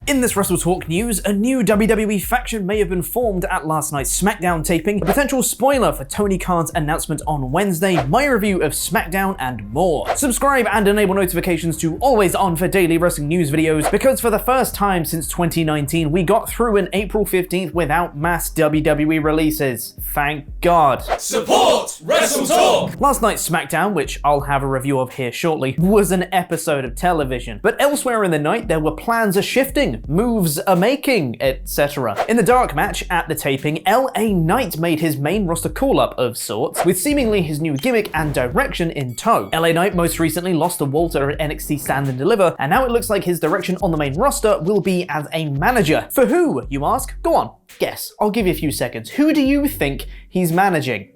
In this WrestleTalk news, a new WWE faction may have been formed at last night's SmackDown taping, a potential spoiler for Tony Khan's announcement on Wednesday, my review of SmackDown, and more. Subscribe and enable notifications to always on for daily wrestling news videos, because for the first time since 2019, we got through an April 15th without mass WWE releases. Thank God. Support WrestleTalk! Last night's SmackDown, which I'll have a review of here shortly, was an episode of television. But elsewhere in the night, there were plans are shifting, moves are making, etc. In the dark match at the taping, LA Knight made his main roster call-up of sorts, with seemingly his new gimmick and direction in tow. LA Knight most recently lost to Walter at NXT Stand and Deliver, and now it looks like his direction on the main roster will be as a manager. For who, you ask? Go on, guess. I'll give you a few seconds. Who do you think he's managing?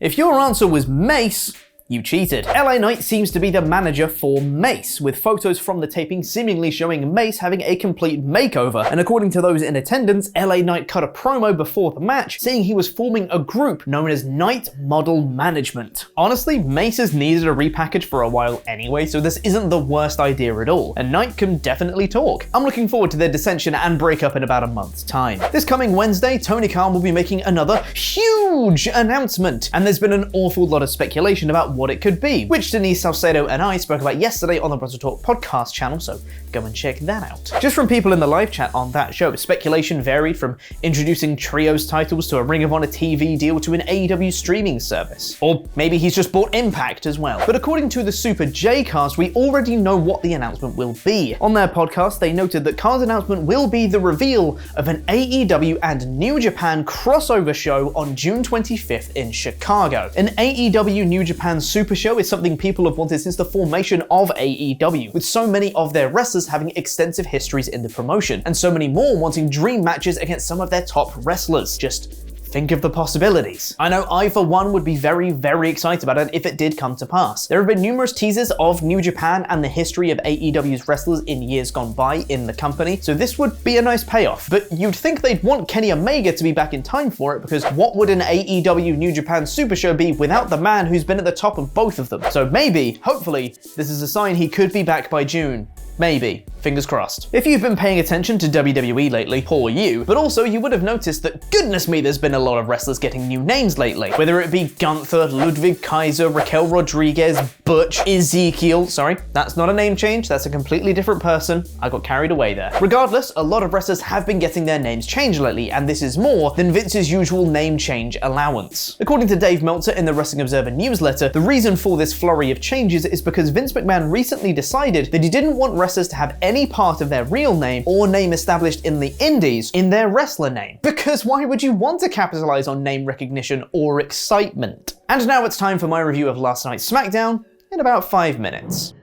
If your answer was Mace, you cheated. LA Knight seems to be the manager for Mace, with photos from the taping seemingly showing Mace having a complete makeover. And according to those in attendance, LA Knight cut a promo before the match saying he was forming a group known as Knight Model Management. Honestly, Mace has needed a repackage for a while anyway, so this isn't the worst idea at all. And Knight can definitely talk. I'm looking forward to their dissension and breakup in about a month's time. This coming Wednesday, Tony Khan will be making another huge announcement, and there's been an awful lot of speculation about what it could be, which Denise Salcedo and I spoke about yesterday on the WrestleTalk podcast channel, so go and check that out. Just from people in the live chat on that show, speculation varied from introducing trios titles to a Ring of Honor TV deal to an AEW streaming service. Or maybe he's just bought Impact as well. But according to the Super J cast, we already know what the announcement will be. On their podcast, they noted that Khan's announcement will be the reveal of an AEW and New Japan crossover show on June 25th in Chicago. An AEW New Japan Super Show is something people have wanted since the formation of AEW, with so many of their wrestlers having extensive histories in the promotion, and so many more wanting dream matches against some of their top wrestlers. Just think of the possibilities. I know I, for one, would be very, very excited about it if it did come to pass. There have been numerous teasers of New Japan and the history of AEW's wrestlers in years gone by in the company, so this would be a nice payoff. But you'd think they'd want Kenny Omega to be back in time for it, because what would an AEW New Japan Super Show be without the man who's been at the top of both of them? So maybe, hopefully, this is a sign he could be back by June. Maybe. Fingers crossed. If you've been paying attention to WWE lately, poor you, but also you would have noticed that, goodness me, there's been a lot of wrestlers getting new names lately. Whether it be Gunther, Ludwig Kaiser, Raquel Rodriguez, Butch, Ezekiel, sorry, that's not a name change, that's a completely different person. I got carried away there. Regardless, a lot of wrestlers have been getting their names changed lately, and this is more than Vince's usual name change allowance. According to Dave Meltzer in the Wrestling Observer newsletter, the reason for this flurry of changes is because Vince McMahon recently decided that he didn't want wrestlers to have any part of their real name or name established in the indies in their wrestler name. Because why would you want to capitalize on name recognition or excitement? And now it's time for my review of last night's SmackDown in about 5 minutes.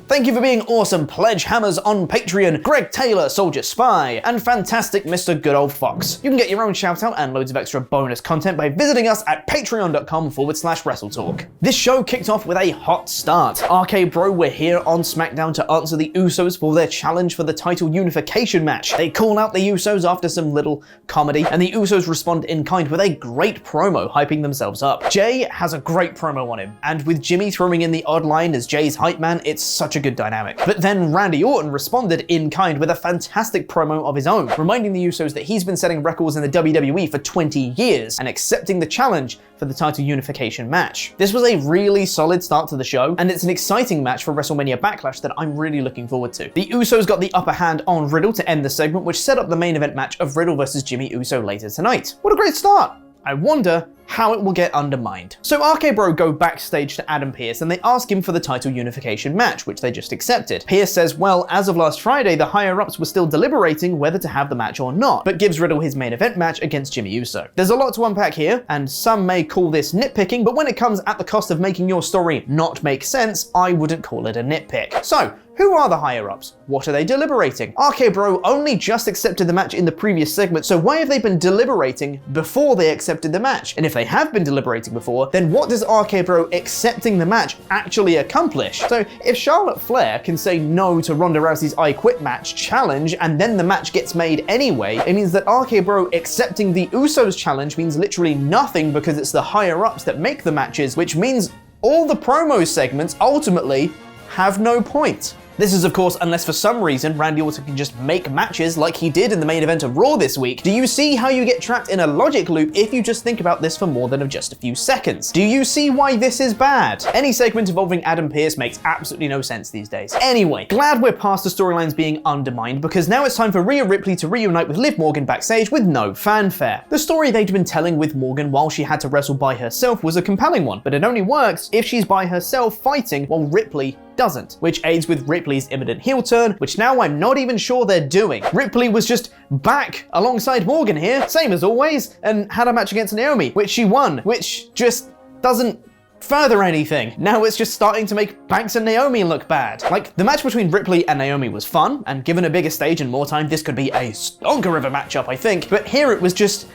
Thank you for being awesome pledge hammers on Patreon, Greg Taylor, Soldier Spy, and fantastic Mr. Good Old Fox. You can get your own shout out and loads of extra bonus content by visiting us at patreon.com/WrestleTalk. This show kicked off with a hot start. RK Bro were here on SmackDown to answer the Usos for their challenge for the title unification match. They call out the Usos after some little comedy, and the Usos respond in kind with a great promo, hyping themselves up. Jay has a great promo on him, and with Jimmy throwing in the odd line as Jay's hype man, it's such a good dynamic. But then Randy Orton responded in kind with a fantastic promo of his own, reminding the Usos that he's been setting records in the WWE for 20 years and accepting the challenge for the title unification match. This was a really solid start to the show, and it's an exciting match for WrestleMania Backlash that I'm really looking forward to. The Usos got the upper hand on Riddle to end the segment, which set up the main event match of Riddle versus Jimmy Uso later tonight. What a great start! I wonder how it will get undermined. So RK Bro go backstage to Adam Pearce and they ask him for the title unification match, which they just accepted. Pearce says, well, as of last Friday, the higher-ups were still deliberating whether to have the match or not, but gives Riddle his main event match against Jimmy Uso. There's a lot to unpack here, and some may call this nitpicking, but when it comes at the cost of making your story not make sense, I wouldn't call it a nitpick. So, who are the higher-ups? What are they deliberating? RK Bro only just accepted the match in the previous segment, so why have they been deliberating before they accepted the match? And if they have been deliberating before, then what does RK Bro accepting the match actually accomplish? So if Charlotte Flair can say no to Ronda Rousey's I Quit match challenge and then the match gets made anyway, it means that RK Bro accepting the Usos challenge means literally nothing because it's the higher-ups that make the matches, which means all the promo segments ultimately have no point. This is of course unless for some reason Randy Orton can just make matches like he did in the main event of Raw this week. Do you see how you get trapped in a logic loop if you just think about this for more than just a few seconds? Do you see why this is bad? Any segment involving Adam Pearce makes absolutely no sense these days. Anyway, glad we're past the storylines being undermined, because now it's time for Rhea Ripley to reunite with Liv Morgan backstage with no fanfare. The story they'd been telling with Morgan while she had to wrestle by herself was a compelling one, but it only works if she's by herself fighting while Ripley doesn't, which aids with Ripley's imminent heel turn, which now I'm not even sure they're doing. Ripley was just back alongside Morgan here, same as always, and had a match against Naomi, which she won, which just doesn't further anything. Now it's just starting to make Banks and Naomi look bad. Like, the match between Ripley and Naomi was fun, and given a bigger stage and more time, this could be a stonker of a matchup, I think, but here it was just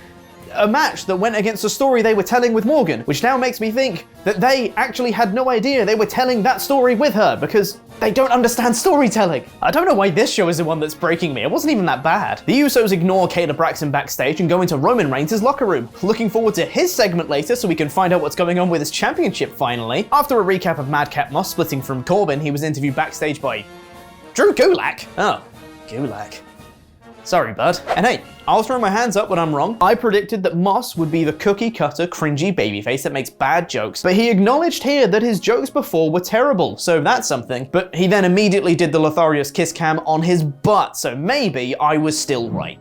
a match that went against the story they were telling with Morgan, which now makes me think that they actually had no idea they were telling that story with her, because they don't understand storytelling. I don't know why this show is the one that's breaking me. It wasn't even that bad. The Usos ignore Kayla Braxton backstage and go into Roman Reigns' locker room. Looking forward to his segment later so we can find out what's going on with his championship finally. After a recap of Madcap Moss splitting from Corbin, he was interviewed backstage by Drew Gulak. Oh, Gulak. Sorry, bud. And hey, I'll throw my hands up when I'm wrong. I predicted that Moss would be the cookie-cutter, cringy babyface that makes bad jokes, but he acknowledged here that his jokes before were terrible, so that's something. But he then immediately did the Lotharios kiss cam on his butt, so maybe I was still right.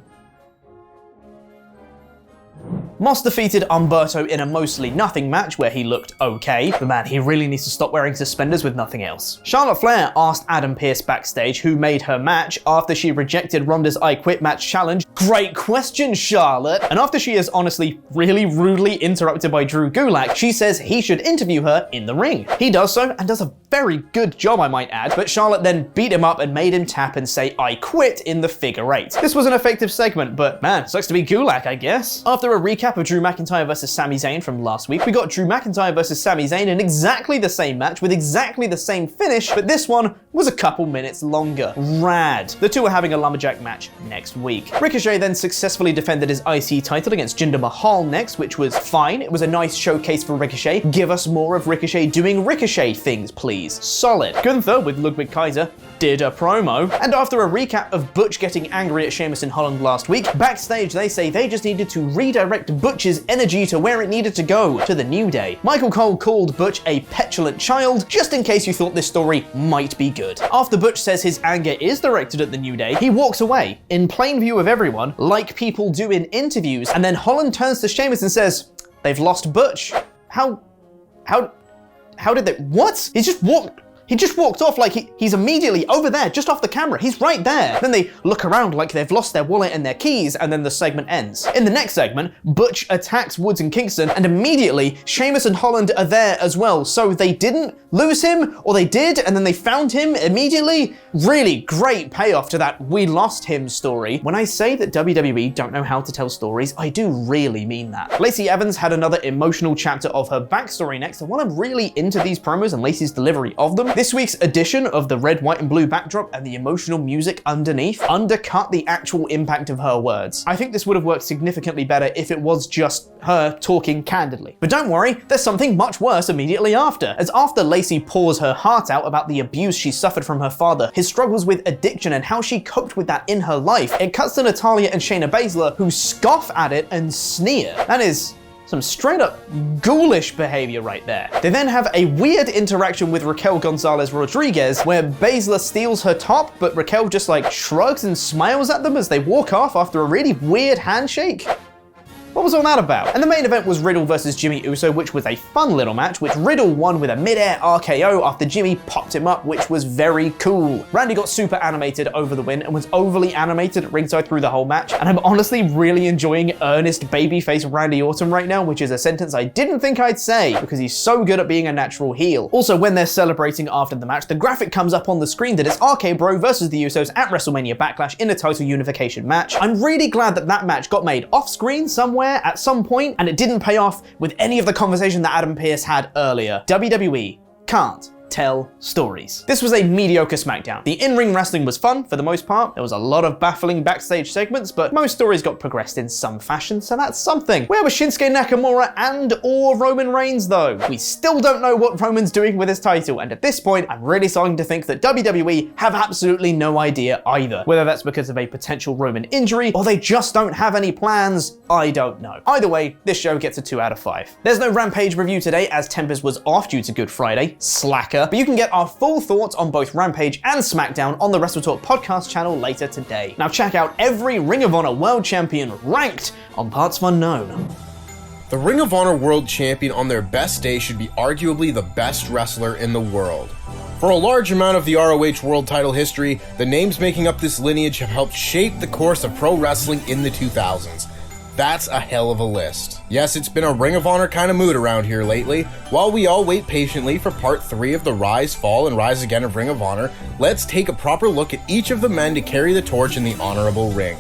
Moss defeated Umberto in a mostly nothing match where he looked okay, but man, he really needs to stop wearing suspenders with nothing else. Charlotte Flair asked Adam Pearce backstage who made her match after she rejected Ronda's I Quit match challenge. Great question, Charlotte! And after she is honestly really rudely interrupted by Drew Gulak, she says he should interview her in the ring. He does so, and does a very good job, I might add, but Charlotte then beat him up and made him tap and say I quit in the figure eight. This was an effective segment, but man, sucks to be Gulak, I guess. After a recap of Drew McIntyre versus Sami Zayn from last week, we got Drew McIntyre versus Sami Zayn in exactly the same match with exactly the same finish, but this one was a couple minutes longer. Rad. The two are having a lumberjack match next week. Ricochet then successfully defended his IC title against Jinder Mahal next, which was fine. It was a nice showcase for Ricochet. Give us more of Ricochet doing Ricochet things, please. Solid. Gunther with Ludwig Kaiser did a promo, and after a recap of Butch getting angry at Sheamus in Holland last week, backstage they say they just needed to redirect Butch's energy to where it needed to go, to the New Day. Michael Cole called Butch a petulant child, just in case you thought this story might be good. After Butch says his anger is directed at the New Day, he walks away, in plain view of everyone, like people do in interviews, and then Holland turns to Sheamus and says, "They've lost Butch." How did they, what? He just walked off like he's immediately over there, just off the camera. He's right there. Then they look around like they've lost their wallet and their keys, and then the segment ends. In the next segment, Butch attacks Woods and Kingston, and immediately Sheamus and Holland are there as well. So they didn't lose him, or they did, and then they found him immediately. Really great payoff to that "we lost him" story. When I say that WWE don't know how to tell stories, I do really mean that. Lacey Evans had another emotional chapter of her backstory next, and while I'm really into these promos and Lacey's delivery of them, this week's edition of the red, white, and blue backdrop and the emotional music underneath undercut the actual impact of her words. I think this would have worked significantly better if it was just her talking candidly. But don't worry, there's something much worse immediately after. As after Lacey pours her heart out about the abuse she suffered from her father, his struggles with addiction, and how she coped with that in her life, it cuts to Natalya and Shayna Baszler, who scoff at it and sneer. That is some straight up ghoulish behavior right there. They then have a weird interaction with Raquel Gonzalez Rodriguez where Baszler steals her top, but Raquel just like shrugs and smiles at them as they walk off after a really weird handshake. What was all that about? And the main event was Riddle versus Jimmy Uso, which was a fun little match, which Riddle won with a mid-air RKO after Jimmy popped him up, which was very cool. Randy got super animated over the win and was overly animated at ringside through the whole match, and I'm honestly really enjoying earnest babyface Randy Orton right now, which is a sentence I didn't think I'd say, because he's so good at being a natural heel. Also, when they're celebrating after the match, the graphic comes up on the screen that it's RK Bro versus the Usos at WrestleMania Backlash in a title unification match. I'm really glad that that match got made off-screen somewhere at some point, and it didn't pay off with any of the conversation that Adam Pearce had earlier. WWE can't tell stories. This was a mediocre SmackDown. The in-ring wrestling was fun for the most part. There was a lot of baffling backstage segments, but most stories got progressed in some fashion, so that's something. Where was Shinsuke Nakamura and/or Roman Reigns though? We still don't know what Roman's doing with his title, and at this point, I'm really starting to think that WWE have absolutely no idea either. Whether that's because of a potential Roman injury, or they just don't have any plans, I don't know. Either way, this show gets a 2 out of 5. There's no Rampage review today as Tempest was off due to Good Friday. Slacker. But you can get our full thoughts on both Rampage and SmackDown on the WrestleTalk podcast channel later today. Now check out every Ring of Honor World Champion ranked on Parts of Unknown. The Ring of Honor World Champion on their best day should be arguably the best wrestler in the world. For a large amount of the ROH World title history, the names making up this lineage have helped shape the course of pro wrestling in the 2000s. That's a hell of a list. Yes, it's been a Ring of Honor kind of mood around here lately. While we all wait patiently for part 3 of the Rise, Fall, and Rise Again of Ring of Honor, let's take a proper look at each of the men to carry the torch in the honorable ring.